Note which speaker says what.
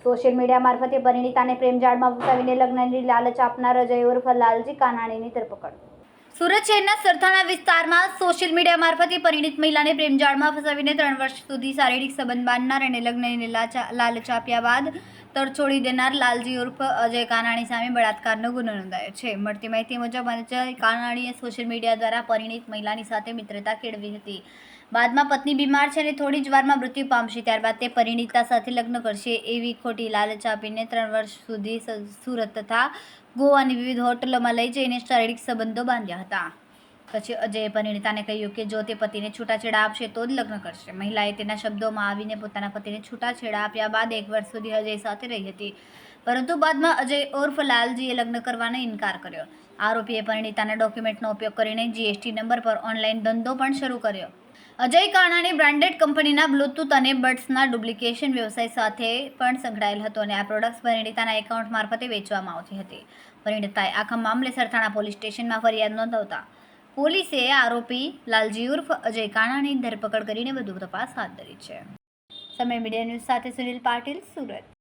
Speaker 1: Social media મારફતે પરિણીતાને પ્રેમજાળમાં ફસાવીને લગ્નની લાલચ આપનાર અજય ઉર્ફ લાલજી કાનાણીની ધરપકડ. સુરત શહેરના સરથાણા વિસ્તારમાં સોશિયલ મીડિયા મારફતે પરિણીત મહિલાને પ્રેમજાળમાં ફસાવીને 3 વર્ષ સુધી શારીરિક સંબંધ બાંધનાર અને લગ્નની લાલચ આપ્યા બાદ તરછોડી દેનાર લાલજી ઉર્ફ અજય કાનાણી સામે બળાત્કારનો ગુનો નોંધાયો છે. મળતી માહિતી મુજબ અજય કાનાણીએ સોશિયલ મીડિયા દ્વારા પરિણીત મહિલાની સાથે મિત્રતા કેળવી હતી. બાદમાં પત્ની બીમાર છે અને થોડી જ વારમાં મૃત્યુ પામશે, ત્યારબાદ તે પરિણીતા સાથે લગ્ન કરશે એવી ખોટી લાલચ આપીને 3 વર્ષ સુધી સુરત તથા ગોવાની વિવિધ હોટલોમાં લઈ જઈને શારીરિક સંબંધો બાંધ્યા હતા. પછી અજયે પરિણીતાને કહ્યું કે જો તે પતિને છૂટાછેડા આપશે તો જ લગ્ન કરશે. મહિલાએ તેના શબ્દોમાં આવીને પોતાના પતિને છૂટાછેડા આપ્યા બાદ 1 વર્ષ સુધી અજય સાથે રહી હતી, પરંતુ બાદમાં અજય ઉર્ફ લાલજીએ લગ્ન કરવાનો ઇનકાર કર્યો. આરોપીએ પરિણીતાના ડોક્યુમેન્ટનો ઉપયોગ કરીને જીએસટી નંબર પર ઓનલાઈન ધંધો પણ શરૂ કર્યો. અજય કાનાણી બ્રાન્ડેડ કંપનીના બ્લૂટૂથ અને બડ્સના ડુપ્લિકેશન વ્યવસાય સાથે પણ સંકળાયેલ હતો અને આ પ્રોડક્ટ્સ પરિણીતાના એકાઉન્ટ મારફતે વેચવામાં આવતી હતી. પરિણીતાએ આખા મામલે સરથાણા પોલીસ સ્ટેશનમાં ફરિયાદ નોંધાવતા પોલીસે આરોપી લાલજી ઉર્ફ અજય કાનાણીની ધરપકડ કરીને વધુ તપાસ હાથ ધરી છે. સમય મીડિયા ન્યૂઝ સાથે સુનિલ પાટીલ, સુરત.